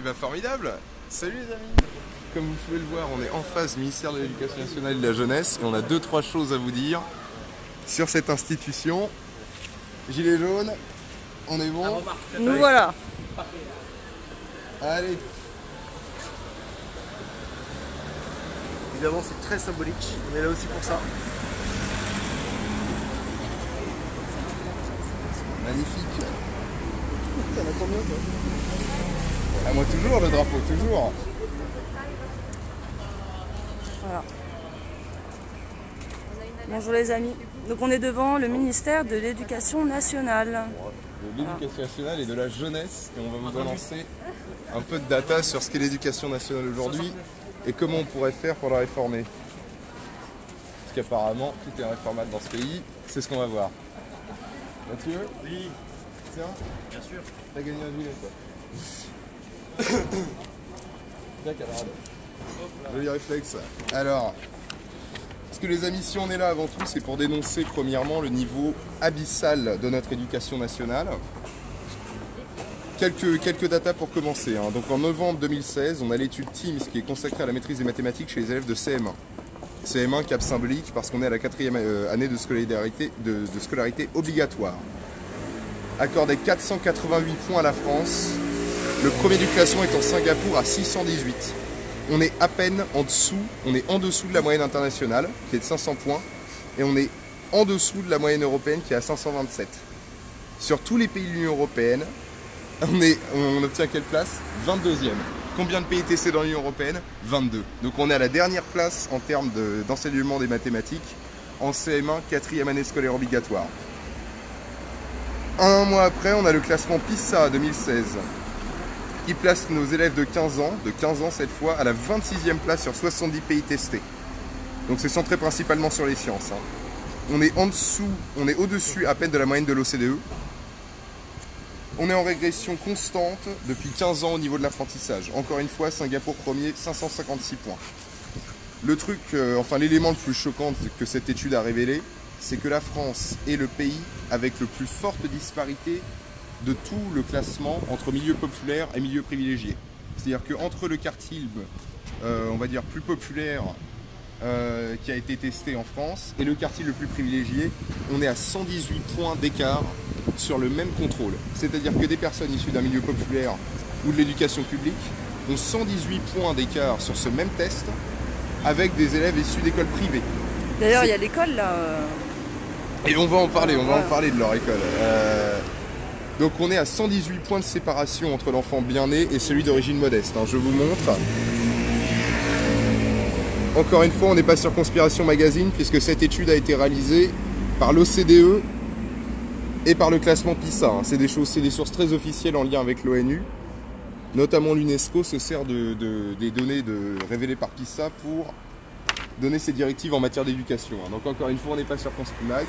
Et bah formidable. Salut les amis. Comme vous pouvez le voir, on est en face du ministère de l'Éducation nationale et de la jeunesse et on a 2-3 choses à vous dire sur cette institution. Gilet jaune, on est bon? Nous voilà. Allez. Évidemment, c'est très symbolique. On est là aussi pour ça. Magnifique. T'en as combien, toi? Ah, moi toujours le drapeau, toujours. Voilà. Bonjour les amis. Donc on est devant le ministère de l'Éducation nationale. De l'Éducation nationale et de la jeunesse. Et on va vous balancer un peu de data sur ce qu'est l'éducation nationale aujourd'hui et comment on pourrait faire pour la réformer. Parce qu'apparemment, tout est réformable dans ce pays. C'est ce qu'on va voir. Mathieu? Oui. Tiens, Bien sûr. t'as gagné un gilet, toi. Bien, camarade. Joli réflexe. Alors, parce que les amis, si on est là avant tout, c'est pour dénoncer premièrement le niveau abyssal de notre éducation nationale. Quelques datas pour commencer. Donc en novembre 2016, on a l'étude TIMSS qui est consacrée à la maîtrise des mathématiques chez les élèves de CM1. CM1 cap symbolique parce qu'on est à la 4e année de scolarité obligatoire. Accordé 488 points à la France. Le premier du classement est en Singapour à 618. On est à peine en dessous, on est en dessous de la moyenne internationale qui est de 500 points et on est en dessous de la moyenne européenne qui est à 527. Sur tous les pays de l'Union européenne, on obtient quelle place? 22e. Combien de pays testés dans l'Union européenne? 22. Donc on est à la dernière place en termes d'enseignement des mathématiques en CM1, 4e année scolaire obligatoire. Un mois après, on a le classement PISA 2016 qui place nos élèves de 15 ans cette fois, à la 26e place sur 70 pays testés. Donc c'est centré principalement sur les sciences. On est en dessous, on est au-dessus à peine de la moyenne de l'OCDE. On est en régression constante depuis 15 ans au niveau de l'apprentissage. Encore une fois, Singapour premier, 556 points. Le truc, enfin l'élément le plus choquant que cette étude a révélé, c'est que la France est le pays avec le plus forte disparité de tout le classement entre milieux populaires et milieux privilégiés. C'est-à-dire qu'entre le quartile, on va dire plus populaire, qui a été testé en France, et le quartile le plus privilégié, on est à 118 points d'écart sur le même contrôle. C'est-à-dire que des personnes issues d'un milieu populaire ou de l'éducation publique ont 118 points d'écart sur ce même test avec des élèves issus d'écoles privées. D'ailleurs il y a l'école là. Et on va en parler, de leur école. Donc on est à 118 points de séparation entre l'enfant bien né et celui d'origine modeste. Je vous montre. Encore une fois, on n'est pas sur Conspiration Magazine puisque cette étude a été réalisée par l'OCDE et par le classement PISA. C'est des sources très officielles en lien avec l'ONU. Notamment l'UNESCO se sert des données révélées par PISA pour donner ses directives en matière d'éducation. Donc encore une fois, on n'est pas sur Conspimag.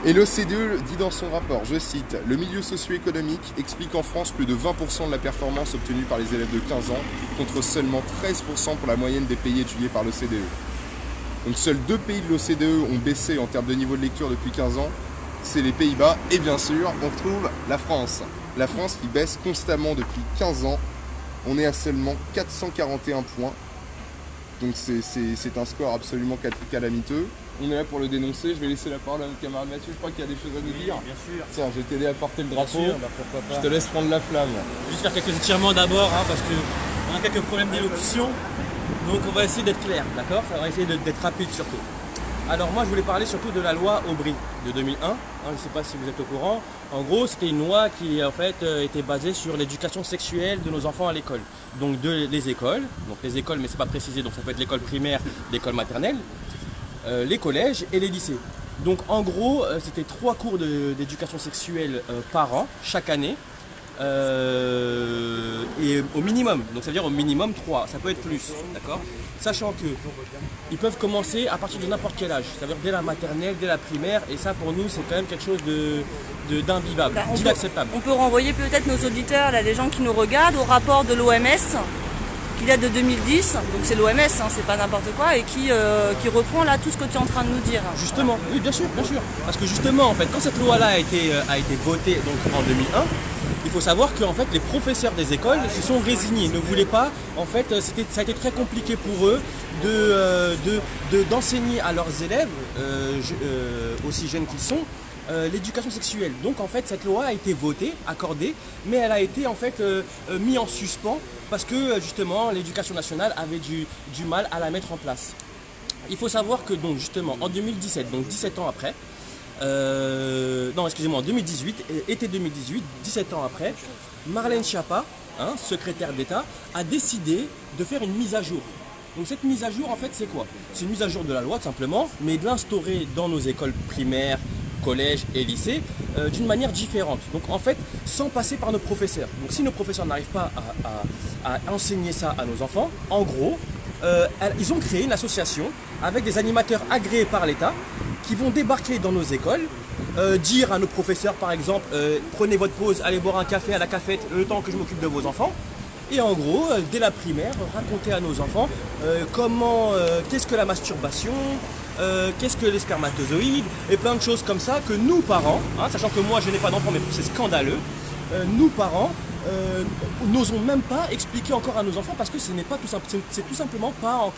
Et l'OCDE dit dans son rapport, je cite, « Le milieu socio-économique explique en France plus de 20% de la performance obtenue par les élèves de 15 ans, contre seulement 13% pour la moyenne des pays étudiés par l'OCDE. » Donc seuls 2 pays de l'OCDE ont baissé en termes de niveau de lecture depuis 15 ans, c'est les Pays-Bas et bien sûr, on retrouve la France. La France qui baisse constamment depuis 15 ans, on est à seulement 441 points. Donc c'est un score absolument calamiteux. On est là pour le dénoncer. Je vais laisser la parole à notre camarade Mathieu. Je crois qu'il y a des choses à nous dire. Bien sûr. Tiens, je vais t'aider à porter le drapeau. Bien sûr, pourquoi pas. Je te laisse prendre la flamme. Juste faire quelques étirements d'abord, parce qu'on a quelques problèmes d'élocution. Donc on va essayer d'être clair, d'accord? On va essayer d'être rapide surtout. Alors moi je voulais parler surtout de la loi Aubry de 2001. Je ne sais pas si vous êtes au courant. En gros c'était une loi qui en fait était basée sur l'éducation sexuelle de nos enfants à l'école. Donc les écoles, mais c'est pas précisé, donc ça peut être l'école primaire, l'école maternelle, les collèges et les lycées. Donc en gros c'était 3 cours d'éducation sexuelle par an, chaque année. Et au minimum, donc ça veut dire au minimum 3, ça peut être plus, d'accord? Sachant que ils peuvent commencer à partir de n'importe quel âge, ça veut dire dès la maternelle, dès la primaire, et ça pour nous c'est quand même quelque chose d'invivable, d'inacceptable. On peut renvoyer peut-être nos auditeurs, là, les gens qui nous regardent, au rapport de l'OMS qui date de 2010, donc c'est l'OMS, c'est pas n'importe quoi, et qui reprend là tout ce que tu es en train de nous dire. Justement, oui bien sûr, parce que justement en fait quand cette loi là a été votée donc en 2001, il faut savoir que en fait, les professeurs des écoles se sont résignés, ne voulaient pas. En fait, ça a été très compliqué pour eux d'enseigner à leurs élèves, aussi jeunes qu'ils sont, l'éducation sexuelle. Donc en fait, cette loi a été votée, accordée, mais elle a été en fait mise en suspens parce que justement l'éducation nationale avait du mal à la mettre en place. Il faut savoir que donc justement en 2017, donc 17 ans après, non excusez-moi, en 2018, été 2018, 17 ans après, Marlène Schiappa, secrétaire d'État, a décidé de faire une mise à jour. Donc cette mise à jour en fait c'est quoi? C'est une mise à jour de la loi tout simplement, mais de l'instaurer dans nos écoles primaires, collèges et lycées d'une manière différente. Donc en fait sans passer par nos professeurs. Donc si nos professeurs n'arrivent pas à enseigner ça à nos enfants, en gros, ils ont créé une association avec des animateurs agréés par l'État qui vont débarquer dans nos écoles, dire à nos professeurs par exemple, prenez votre pause, allez boire un café à la cafette le temps que je m'occupe de vos enfants. Et en gros, dès la primaire, raconter à nos enfants qu'est-ce que la masturbation, qu'est-ce que les spermatozoïdes, et plein de choses comme ça que nous parents, sachant que moi je n'ai pas d'enfants mais c'est scandaleux, nous parents n'osons même pas expliquer encore à nos enfants parce que ce n'est pas c'est tout simplement pas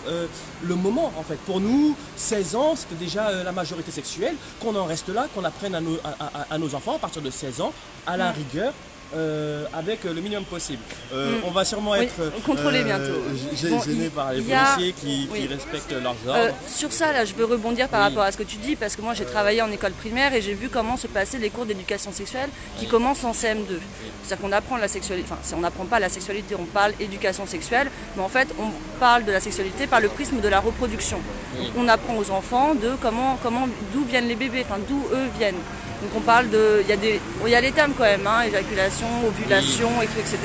le moment en fait. Pour nous, 16 ans, c'était déjà la majorité sexuelle, qu'on en reste là, qu'on apprenne à nos enfants à partir de 16 ans, à la rigueur, avec le minimum possible. On va sûrement être contrôlé bientôt. Gêné par les policiers qui respectent leurs ordres. Sur ça, là, je veux rebondir par rapport à ce que tu dis, parce que moi j'ai travaillé en école primaire et j'ai vu comment se passaient les cours d'éducation sexuelle qui commencent en CM2. C'est-à-dire qu'on apprend la sexualité, enfin on n'apprend pas la sexualité, on parle éducation sexuelle, mais en fait on parle de la sexualité par le prisme de la reproduction. Donc, on apprend aux enfants de d'où viennent les bébés, enfin d'où eux viennent. Donc on parle de, il y a les termes quand même, éjaculation, ovulation, etc.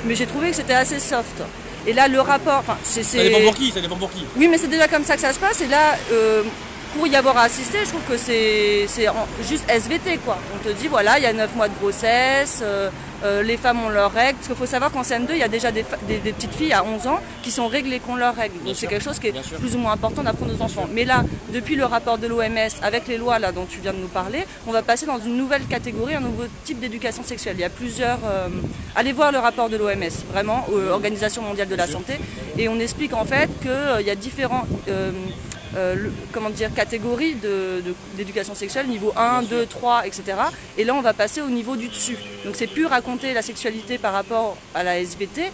Mais j'ai trouvé que c'était assez soft. Et là le rapport, enfin c'est... Ça dépend pour qui, ça dépend pour qui. Oui mais c'est déjà comme ça que ça se passe et là, pour y avoir assisté, je trouve que c'est juste SVT quoi. On te dit voilà, il y a 9 mois de grossesse, les femmes ont leurs règles. Parce qu'il faut savoir qu'en CM2, il y a déjà des petites filles à 11 ans qui sont réglées qui ont leurs règles. Donc c'est quelque chose qui est plus ou moins important d'apprendre aux enfants. Mais là, depuis le rapport de l'OMS, avec les lois là dont tu viens de nous parler, on va passer dans une nouvelle catégorie, un nouveau type d'éducation sexuelle. Il y a plusieurs... allez voir le rapport de l'OMS, vraiment, Organisation mondiale de la santé. Et on explique en fait qu'il y a différents... catégories d'éducation sexuelle, niveau 1, 2, 3, etc. Et là, on va passer au niveau du dessus. Donc, c'est plus raconter la sexualité par rapport à la SVT,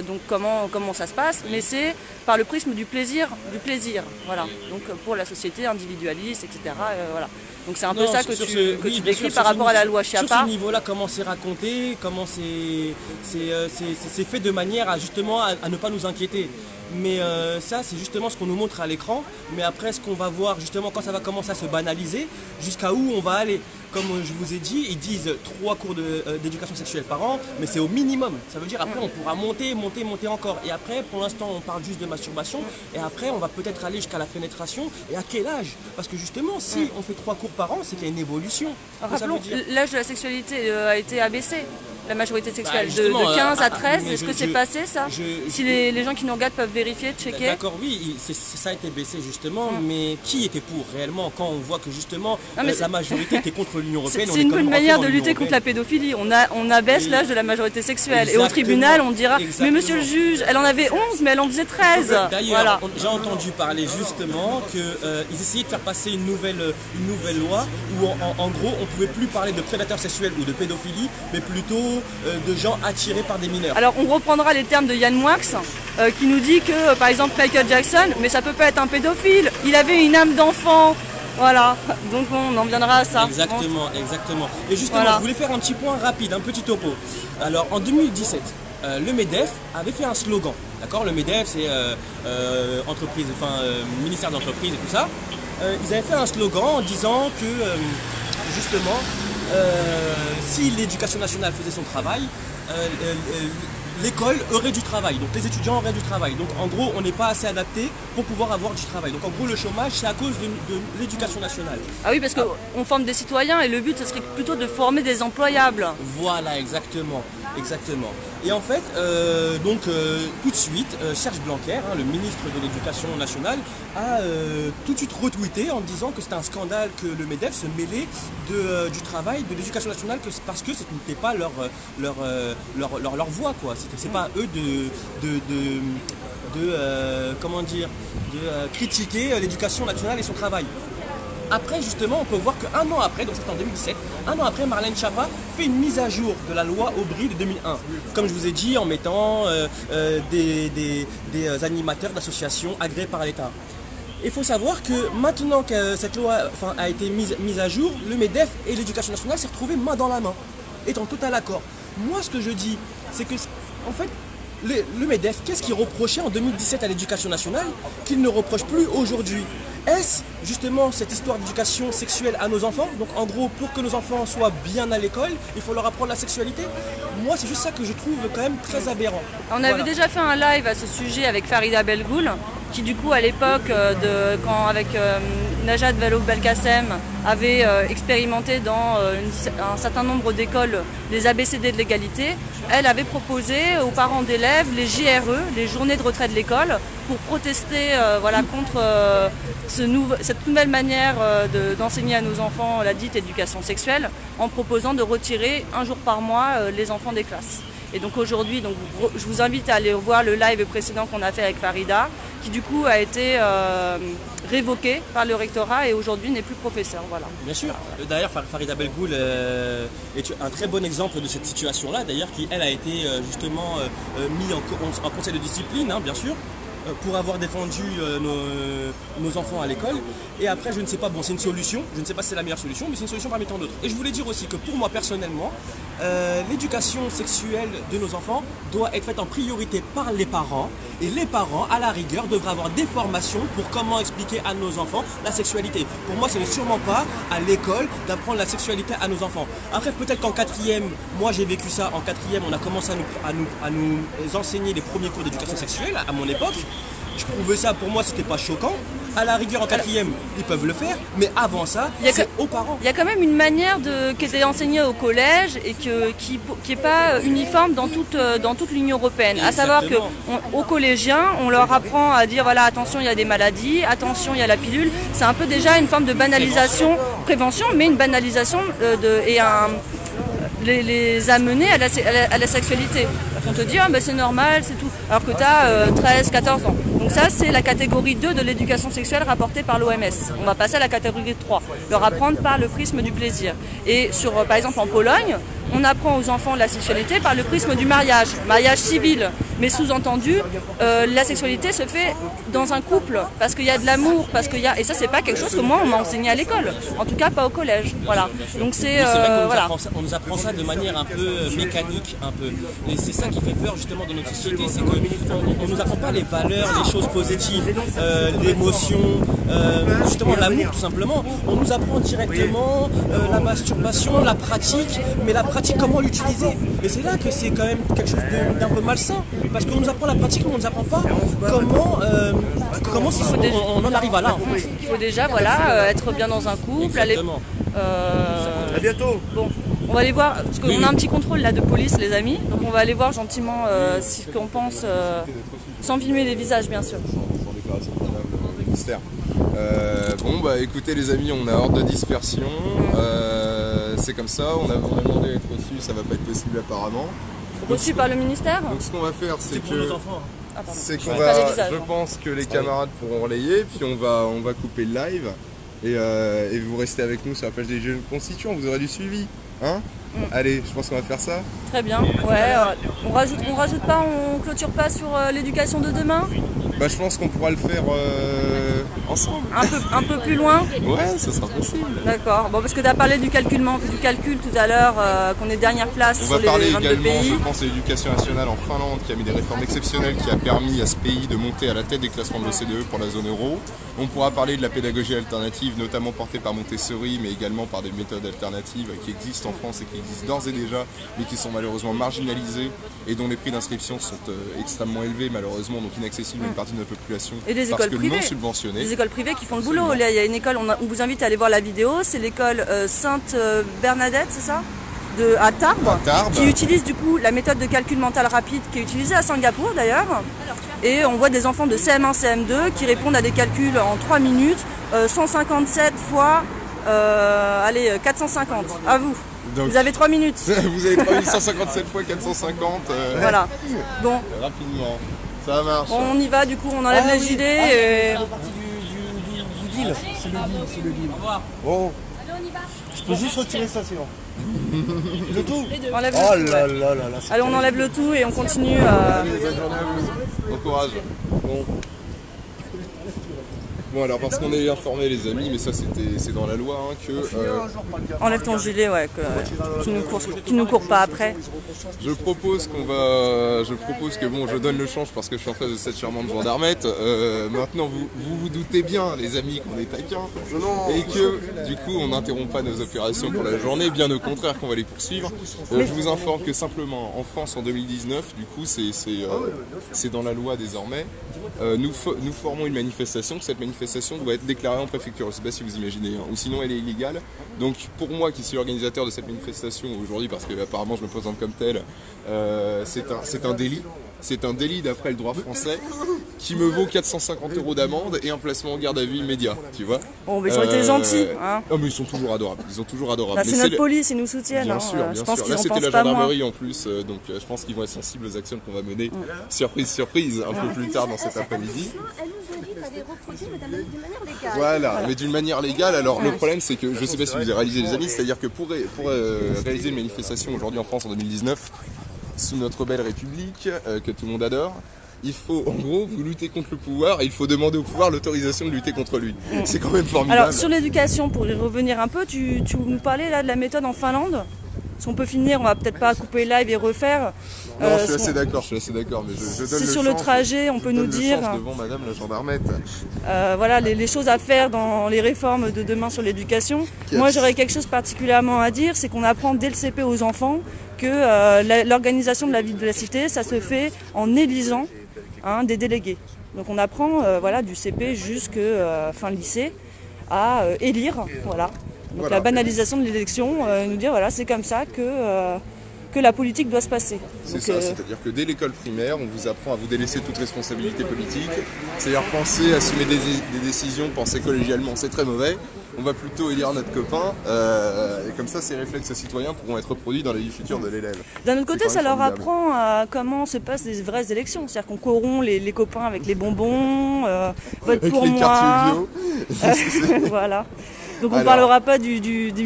donc comment ça se passe, mais c'est par le prisme du plaisir, voilà. Donc, pour la société individualiste, etc. Voilà. Donc, c'est un peu ça que tu décris par rapport à la loi Schiappa. Sur ce niveau-là, comment c'est raconté, comment c'est fait de manière à justement à ne pas nous inquiéter. Mais ça, c'est justement ce qu'on nous montre à l'écran. Mais après, ce qu'on va voir justement quand ça va commencer à se banaliser, jusqu'à où on va aller. Comme je vous ai dit, ils disent 3 cours d'éducation sexuelle par an, mais c'est au minimum. Ça veut dire après, on pourra monter encore. Et après, pour l'instant, on parle juste de masturbation. Et après, on va peut-être aller jusqu'à la pénétration. Et à quel âge? Parce que justement, si on fait 3 cours par an, c'est qu'il y a une évolution. Rappelons, l'âge de la sexualité a été abaissé. La majorité sexuelle, de 15 à 13, est-ce que c'est passé ça? Si les gens qui nous regardent peuvent vérifier, checker. D'accord, oui, ça a été baissé justement, mais qui était pour réellement quand on voit que justement la majorité était contre l'Union Européenne? C'est une bonne manière de lutter contre la pédophilie. On abaisse l'âge de la majorité sexuelle. Et au tribunal, on dira, mais monsieur le juge, elle en avait 11, mais elle en faisait 13. D'ailleurs, j'ai entendu parler justement qu'ils essayaient de faire passer une nouvelle loi où en gros, on ne pouvait plus parler de prédateurs sexuels ou de pédophilie, mais plutôt de gens attirés par des mineurs. Alors on reprendra les termes de Yann Moix qui nous dit que par exemple Michael Jackson, mais ça peut pas être un pédophile, il avait une âme d'enfant. Voilà, donc on en viendra à ça. Exactement. Et justement, je voulais faire un petit point rapide, un petit topo. Alors en 2017, le MEDEF avait fait un slogan. D'accord, le MEDEF c'est ministère d'entreprise et tout ça. Ils avaient fait un slogan en disant que justement si l'éducation nationale faisait son travail, l'école aurait du travail, donc les étudiants auraient du travail. Donc en gros, on n'est pas assez adapté pour pouvoir avoir du travail. Donc en gros, le chômage, c'est à cause de l'éducation nationale. Ah oui, parce qu'on forme des citoyens et le but, ce serait plutôt de former des employables. Voilà, exactement. Exactement. Et en fait, tout de suite, Serge Blanquer, hein, le ministre de l'Éducation nationale, a tout de suite retweeté en disant que c'était un scandale que le MEDEF se mêlait du travail de l'Éducation nationale parce que ce n'était pas leur voix, quoi. C'est pas à eux de critiquer l'éducation nationale et son travail. Après, justement, on peut voir qu'un an après, donc c'était en 2017, un an après, Marlène Schiappa fait une mise à jour de la loi Aubry de 2001. Comme je vous ai dit, en mettant des animateurs d'associations agréés par l'État. Il faut savoir que maintenant que cette loi a été mise à jour, le MEDEF et l'Éducation nationale s'est retrouvés main dans la main, est en total accord. Moi, ce que je dis, c'est que, en fait, le MEDEF, qu'est-ce qu'il reprochait en 2017 à l'Éducation nationale qu'il ne reproche plus aujourd'hui? Est-ce justement cette histoire d'éducation sexuelle à nos enfants? Donc en gros, pour que nos enfants soient bien à l'école, il faut leur apprendre la sexualité? Moi, c'est juste ça que je trouve quand même très aberrant. On avait déjà fait un live à ce sujet avec Farida Belgoul, qui du coup à l'époque, avec Najat Vallaud-Belkacem, avait expérimenté dans un certain nombre d'écoles les ABCD de l'égalité. Elle avait proposé aux parents d'élèves les JRE, les journées de retrait de l'école, pour protester contre cette nouvelle manière d'enseigner à nos enfants la dite éducation sexuelle, en proposant de retirer un jour par mois les enfants des classes. Et donc aujourd'hui, je vous invite à aller voir le live précédent qu'on a fait avec Farida, qui du coup a été révoqué par le rectorat et aujourd'hui n'est plus professeur. Voilà. Bien sûr. D'ailleurs, Farida Belgoul est un très bon exemple de cette situation-là, d'ailleurs, qui elle a été justement mise en conseil de discipline, hein, bien sûr, pour avoir défendu nos enfants à l'école. Et après, je ne sais pas, bon, c'est une solution, je ne sais pas si c'est la meilleure solution, mais c'est une solution parmi tant d'autres. Et je voulais dire aussi que pour moi, personnellement, l'éducation sexuelle de nos enfants doit être faite en priorité par les parents. Et les parents, à la rigueur, devraient avoir des formations pour comment expliquer à nos enfants la sexualité. Pour moi, ce n'est sûrement pas à l'école d'apprendre la sexualité à nos enfants. Après, peut-être qu'en quatrième, moi j'ai vécu ça, en quatrième, on a commencé à nous enseigner les premiers cours d'éducation sexuelle à mon époque. Je trouvais ça, pour moi, c'était pas choquant. À la rigueur, en quatrième, ils peuvent le faire, mais avant ça, c'est aux parents. Il y a quand même une manière qui était enseignée au collège et qui n'est pas uniforme dans toute l'Union européenne. À savoir qu'aux collégiens, on leur apprend à dire voilà, attention, il y a des maladies, attention, il y a la pilule. C'est un peu déjà une forme de banalisation, prévention, mais une banalisation les amener à la sexualité. On te dit, c'est normal, c'est tout. Alors que tu as 13, 14 ans. Donc ça, c'est la catégorie 2 de l'éducation sexuelle rapportée par l'OMS. On va passer à la catégorie 3, leur apprendre par le prisme du plaisir. Et par exemple en Pologne, on apprend aux enfants la sexualité par le prisme du mariage civil. Mais sous-entendu, la sexualité se fait dans un couple, parce qu'il y a de l'amour, et ça c'est pas quelque chose que moi on m'a enseigné à l'école, en tout cas pas au collège. Voilà. Donc c'est vrai qu'on nous apprend ça de manière un peu mécanique, un peu. Et c'est ça qui fait peur justement dans notre société, c'est qu'on nous apprend pas les valeurs, les choses positives, l'émotion, justement l'amour tout simplement. On nous apprend directement la masturbation, la pratique, mais la pratique comment l'utiliser. Et c'est là que c'est quand même quelque chose d'un peu malsain. Parce qu'on nous apprend la pratique, mais on ne nous apprend pas comment on en arrive à là. En fait. Il faut déjà être bien dans un couple. Exactement. À bientôt. Bon, on va aller voir, parce qu'on a un petit contrôle là de police, les amis. Donc on va aller voir gentiment ce qu'on pense, sans filmer les visages, bien sûr. Sans déclaration préalable au ministère. Écoutez les amis, on a ordre de dispersion. C'est comme ça, on a demandé à être reçu, ça va pas être possible apparemment. Reçu par le ministère. Donc ce qu'on va faire, c'est pour nos enfants. Je pense que les camarades pourront relayer, puis on va couper le live et vous restez avec nous sur la page des jeunes constituants, vous aurez du suivi, hein? Allez, je pense qu'on va faire ça. Très bien. Ouais, on rajoute pas, on clôture pas sur l'éducation de demain. Je pense qu'on pourra le faire ensemble. Un peu plus loin. Ouais, ça sera possible. D'accord. Bon, parce que tu as parlé du calcul tout à l'heure, qu'on est dernière place sur les 22 pays. On va parler également, je pense, de l'éducation nationale en Finlande qui a mis des réformes exceptionnelles qui a permis à ce pays de monter à la tête des classements de l'OCDE pour la zone euro. On pourra parler de la pédagogie alternative, notamment portée par Montessori, mais également par des méthodes alternatives qui existent en France et qui existent d'ores et déjà, mais qui sont malheureusement marginalisées et dont les prix d'inscription sont extrêmement élevés, malheureusement, donc inaccessibles à une partie de notre population. Et des écoles privées. Non subventionnées. Des écoles privées qui font le boulot. Là, il y a une école, on vous invite à aller voir la vidéo, c'est l'école Sainte Bernadette, c'est ça? à Tarbes, À Tarbes. qui utilise du coup la méthode de calcul mental rapide qui est utilisée à Singapour d'ailleurs. Et on voit des enfants de CM1, CM2 qui répondent à des calculs en 3 minutes, 157 fois, 450. À vous. Donc, Vous avez 3 minutes. vous avez 3157 fois 450. Voilà. Bon, Rapidement. Ça marche. on y va du coup, on enlève les gilets. Et... Du deal. C'est le deal. Au revoir. Oh. Je peux juste retirer ça sinon. Le tout. Enlève Oh le tout, là ouais. là là là. Allez, on enlève le tout et on continue. Allez, bonne journée à vous. Bon courage. Bon alors parce qu'on est informé les amis, mais ça c'est dans la loi hein, que Enlève ton gilet, ouais, qui nous court pas après. je propose que bon je donne le change parce que je suis en face de cette charmante gendarmette. Maintenant vous doutez bien les amis qu'on est taquins et que du coup on n'interrompt pas nos opérations pour la journée, bien au contraire qu'on va les poursuivre. Je vous informe que simplement en France en 2019, du coup c'est dans la loi désormais. Nous formons une manifestation. Cette manifestation doit être déclarée en préfecture. Je ne sais pas si vous imaginez, hein, ou sinon elle est illégale. Donc pour moi qui suis l'organisateur de cette manifestation aujourd'hui, parce que apparemment je me présente comme tel, c'est un délit. C'est un délit d'après le droit français qui me vaut 450 € d'amende et un placement en garde à vue immédiat, tu vois. Bon, mais ils ont été gentils. Hein. Oh, mais ils sont toujours adorables. Ils sont toujours adorables. Là, Mais c'est notre police, ils nous soutiennent. Bien hein. sûr, Je bien pense sûr. qu'ils Là, en c'était pensent la pas moins. gendarmerie en plus, donc je pense qu'ils vont être sensibles aux actions qu'on va mener. Surprise, surprise, un peu plus tard dans cet après-midi. Elle nous a dit qu'elle avait reproduit, mais d'une manière légale. Voilà, mais d'une manière légale. Alors le problème c'est que, je ne sais pas si vous avez réalisé les amis, c'est-à-dire que pour réaliser une manifestation aujourd'hui en France en 2019, sous notre belle République, que tout le monde adore, il faut en gros vous lutter contre le pouvoir et il faut demander au pouvoir l'autorisation de lutter contre lui. C'est quand même formidable. Alors sur l'éducation, pour y revenir un peu, tu nous parlais là de la méthode en Finlande. Si on peut finir, on va peut-être pas couper live et refaire. Non, je suis assez d'accord, mais je donne Si le sur le change, trajet, on peut je nous donne le dire, change devant madame la gendarmette. voilà, les choses à faire dans les réformes de demain sur l'éducation. Moi, j'aurais quelque chose particulièrement à dire, c'est qu'on apprend dès le CP aux enfants que l'organisation de la vie de la cité, ça se fait en élisant des délégués. Donc on apprend voilà, du CP jusqu'à fin lycée à élire. Voilà. Donc Voilà. la banalisation de l'élection, nous dire voilà, c'est comme ça que la politique doit se passer. C'est Donc, ça, c'est-à-dire que dès l'école primaire, on vous apprend à vous délaisser toute responsabilité politique, c'est-à-dire penser, assumer des décisions, penser collégialement, c'est très mauvais. On va plutôt élire notre copain, et comme ça, ces réflexes citoyens pourront être reproduits dans la vie future de l'élève. D'un autre côté, C'est ça quand même leur formidable. apprend comment se passent les vraies élections. C'est-à-dire qu'on corrompt les copains avec les bonbons, vote Avec pour les moi. quartiers bio. Voilà. Donc on ne Alors. parlera pas du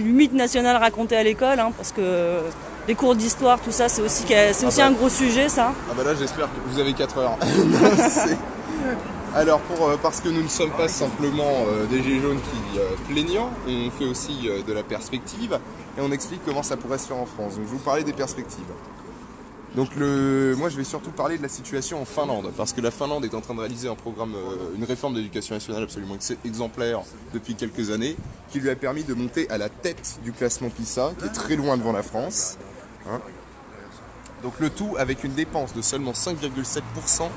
mythe national raconté à l'école, parce que les cours d'histoire, tout ça, c'est aussi un gros sujet, ça. Ah bah là, j'espère que vous avez 4 heures. Alors, parce que nous ne sommes pas simplement des gilets jaunes qui plaignant, on fait aussi de la perspective et on explique comment ça pourrait se faire en France. Donc, je vais vous parler des perspectives. Donc, moi, je vais surtout parler de la situation en Finlande, parce que la Finlande est en train de réaliser un programme, une réforme d'éducation nationale absolument exemplaire depuis quelques années, qui lui a permis de monter à la tête du classement PISA, qui est très loin devant la France. Hein. Donc, le tout avec une dépense de seulement 5,7%.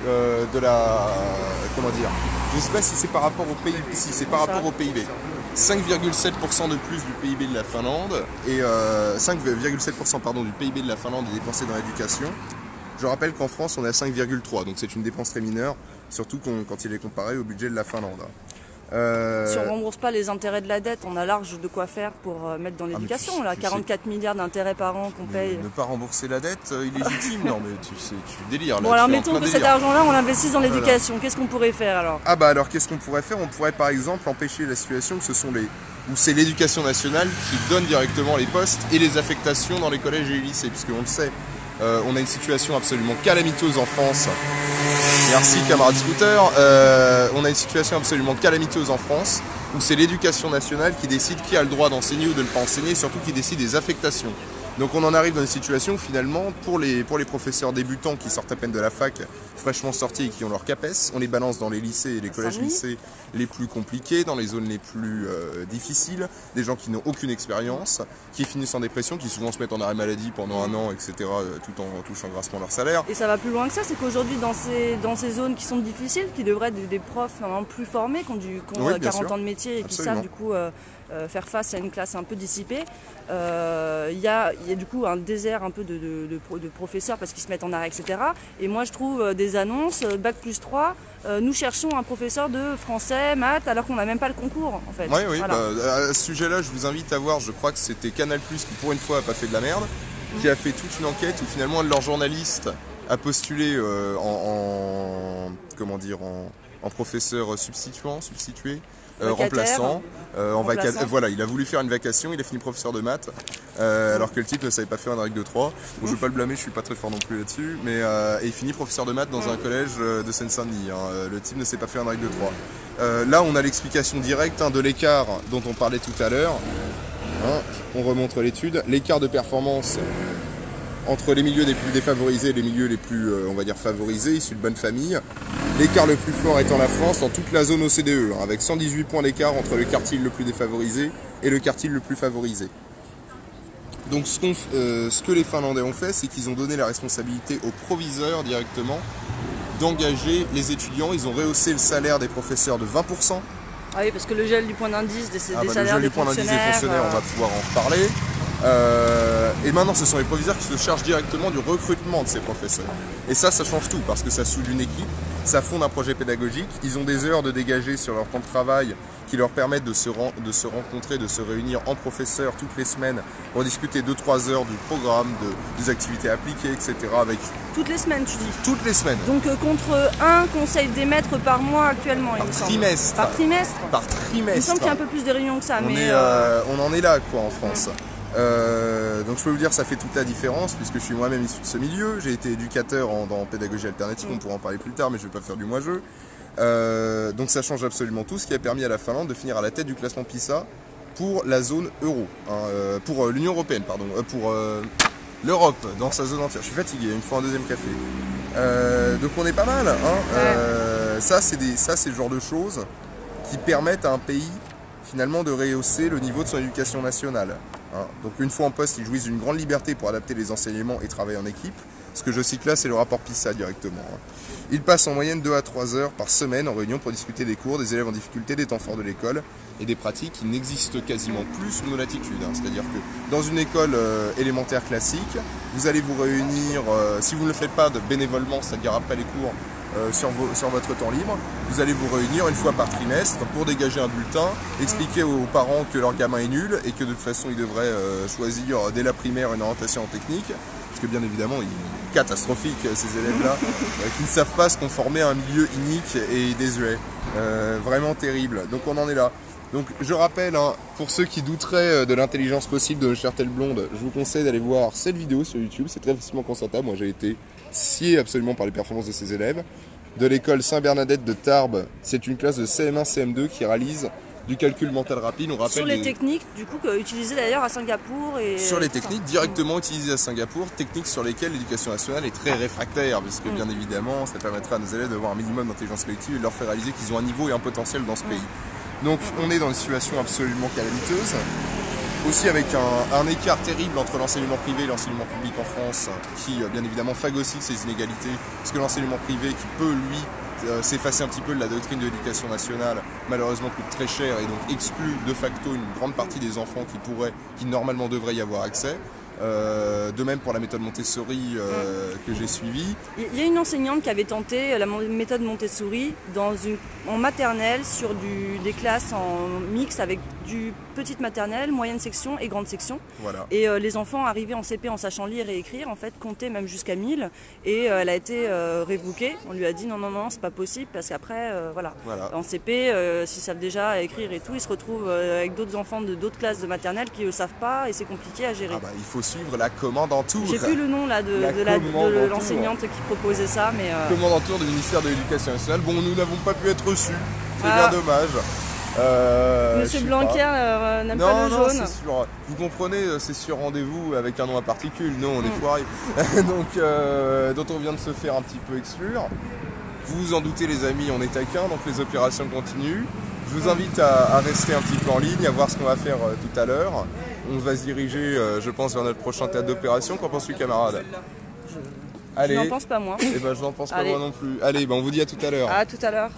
De la... comment dire, je ne sais pas si c'est par rapport au PIB, si c'est par rapport au PIB. 5,7% de plus du PIB de la Finlande et 5,7% pardon du PIB de la Finlande est dépensé dans l'éducation. Je rappelle qu'en France on est à 5,3, donc c'est une dépense très mineure, surtout quand il est comparé au budget de la Finlande. Si on ne rembourse pas les intérêts de la dette, on a large de quoi faire pour mettre dans l'éducation. Là, 44 milliards d'intérêts par an qu'on paye. Ne pas rembourser la dette illégitime, non mais tu délires. Bon là, alors tu es en mettons plein que cet délire. argent-là, on l'investisse dans l'éducation. Qu'est-ce qu'on pourrait faire alors? Ah bah alors qu'est-ce qu'on pourrait faire? On pourrait par exemple empêcher la situation que où c'est l'éducation nationale qui donne directement les postes et les affectations dans les collèges et les lycées, puisqu'on le sait, on a une situation absolument calamiteuse en France. Merci camarade scooter. On a une situation absolument calamiteuse en France où c'est l'éducation nationale qui décide qui a le droit d'enseigner ou de ne pas enseigner, et surtout qui décide des affectations. Donc on en arrive dans une situation où finalement, pour les professeurs débutants qui sortent à peine de la fac, fraîchement sortis et qui ont leur CAPES, on les balance dans les lycées et les collèges-lycées les plus compliqués, dans les zones les plus difficiles, des gens qui n'ont aucune expérience, qui finissent en dépression, qui souvent se mettent en arrêt maladie pendant un an, etc., tout en touchant grassement leur salaire. Et ça va plus loin que ça, c'est qu'aujourd'hui dans ces zones qui sont difficiles, qui devraient être des profs plus formés, qui ont 40 ans de métier et qui savent du coup faire face à une classe un peu dissipée, il y a du coup un désert un peu de professeurs parce qu'ils se mettent en arrêt, etc. Et moi je trouve des annonces, Bac+3, nous cherchons un professeur de français, maths, alors qu'on n'a même pas le concours en fait. Oui, voilà. À ce sujet-là, je vous invite à voir, je crois que c'était Canal+, qui pour une fois n'a pas fait de la merde, qui a fait toute une enquête où finalement un de leurs journalistes a postulé en professeur substitué, remplaçant. Voilà, il a voulu faire une vacation, il a fini professeur de maths, alors que le type ne savait pas faire une règle de 3. Bon, je ne vais pas le blâmer, je suis pas très fort non plus là-dessus, mais et il finit professeur de maths dans un collège de Seine-Saint-Denis. Le type ne sait pas faire une règle de 3. Là, on a l'explication directe de l'écart dont on parlait tout à l'heure. On remonte l'étude. L'écart de performance entre les milieux les plus défavorisés et les milieux les plus, on va dire, favorisés, issus de bonnes familles. L'écart le plus fort étant la France dans toute la zone OCDE, avec 118 points d'écart entre le quartile le plus défavorisé et le quartile le plus favorisé. Donc ce que les Finlandais ont fait, c'est qu'ils ont donné la responsabilité aux proviseurs directement d'engager les étudiants. Ils ont rehaussé le salaire des professeurs de 20%. Ah oui, parce que le gel du point d'indice des salaires le gel des du point d'indice fonctionnaires, des fonctionnaires, on va pouvoir en reparler. Et maintenant, ce sont les proviseurs qui se chargent directement du recrutement de ces professeurs. Et ça change tout, parce que ça soude une équipe, ça fonde un projet pédagogique. Ils ont des heures de dégager sur leur temps de travail qui leur permettent de se rencontrer, de se réunir en professeurs toutes les semaines pour discuter 2-3 heures du programme, des activités appliquées, etc. Avec... Toutes les semaines, tu dis? Toutes les semaines. Donc contre un conseil des maîtres par mois actuellement, il me semble. Trimestre. Par trimestre. Par trimestre. Il me semble qu'il y a un peu plus de réunions que ça. On en est là, quoi, en France. Donc je peux vous dire, ça fait toute la différence puisque je suis moi-même issu de ce milieu. J'ai été éducateur dans pédagogie alternative, on pourra en parler plus tard, mais je ne vais pas faire du moi-jeu. Donc ça change absolument tout, ce qui a permis à la Finlande de finir à la tête du classement PISA pour la zone euro, pour l'Union Européenne, pardon, pour l'Europe dans sa zone entière. Je suis fatigué, il me faut un deuxième café. Donc on est pas mal. Ça c'est le genre de choses qui permettent à un pays finalement de rehausser le niveau de son éducation nationale. Donc une fois en poste, ils jouissent d'une grande liberté pour adapter les enseignements et travailler en équipe. Ce que je cite là, c'est le rapport PISA directement. Ils passent en moyenne 2 à 3 heures par semaine en réunion pour discuter des cours, des élèves en difficulté, des temps forts de l'école et des pratiques qui n'existent quasiment plus sous nos latitudes. C'est-à-dire que dans une école élémentaire classique, vous allez vous réunir, si vous ne le faites pas bénévolement, c'est-à-dire après les cours, sur votre temps libre, vous allez vous réunir une fois par trimestre pour dégager un bulletin, expliquer aux parents que leur gamin est nul et que de toute façon ils devraient choisir dès la primaire une orientation en technique, parce que bien évidemment il est catastrophique ces élèves-là, qui ne savent pas se conformer à un milieu inique et désuet, vraiment terrible. Donc on en est là. Donc je rappelle, pour ceux qui douteraient de l'intelligence possible de Chertel Blonde, je vous conseille d'aller voir cette vidéo sur YouTube, c'est très facilement constatable. Moi j'ai été scié absolument par les performances de ces élèves. De l'école Saint-Bernadette de Tarbes, c'est une classe de CM1, CM2 qui réalise du calcul mental rapide. On rappelle sur les techniques, du coup, utilisées d'ailleurs à Singapour. Sur les techniques directement utilisées à Singapour, techniques sur lesquelles l'éducation nationale est très réfractaire, puisque bien évidemment, ça permettra à nos élèves d'avoir un minimum d'intelligence collective et de leur faire réaliser qu'ils ont un niveau et un potentiel dans ce pays. Donc on est dans une situation absolument calamiteuse, aussi avec un écart terrible entre l'enseignement privé et l'enseignement public en France, qui bien évidemment phagocyte ces inégalités, parce que l'enseignement privé qui peut lui s'effacer un petit peu de la doctrine de l'éducation nationale, malheureusement coûte très cher et donc exclut de facto une grande partie des enfants qui normalement devraient y avoir accès. De même pour la méthode Montessori que j'ai suivie. Il y a une enseignante qui avait tenté la méthode Montessori en maternelle sur des classes en mix avec du petite maternelle, moyenne section et grande section. Voilà. Et les enfants arrivaient en CP en sachant lire et écrire, en fait, compter même jusqu'à 1000. Et elle a été révoquée. On lui a dit non, c'est pas possible parce qu'après, voilà. En CP, s'ils savent déjà écrire et tout, ils se retrouvent avec d'autres enfants de d'autres classes de maternelle qui ne savent pas et c'est compliqué à gérer. Il faut suivre la commande en tour. J'ai plus le nom là de l'enseignante qui proposait ça, mais... Commande en tour du ministère de l'Éducation nationale. Bon, nous n'avons pas pu être reçus, c'est bien dommage. Monsieur je sais Blanquer n'aime pas le non, jaune. c'est sûr. Vous comprenez, c'est sur rendez-vous avec un nom à particules. Nous, on est foirés. Donc, dont on vient de se faire un petit peu exclure. Vous vous en doutez, les amis, on est taquins, donc les opérations continuent. Je vous invite à rester un petit peu en ligne, à voir ce qu'on va faire tout à l'heure. On va se diriger, je pense, vers notre prochain théâtre d'opération. Qu'en penses-tu, camarade? Je n'en pense pas, moi. Eh ben, je n'en pense pas Allez. moi non plus. Allez, ben, on vous dit à tout à l'heure. À tout à l'heure.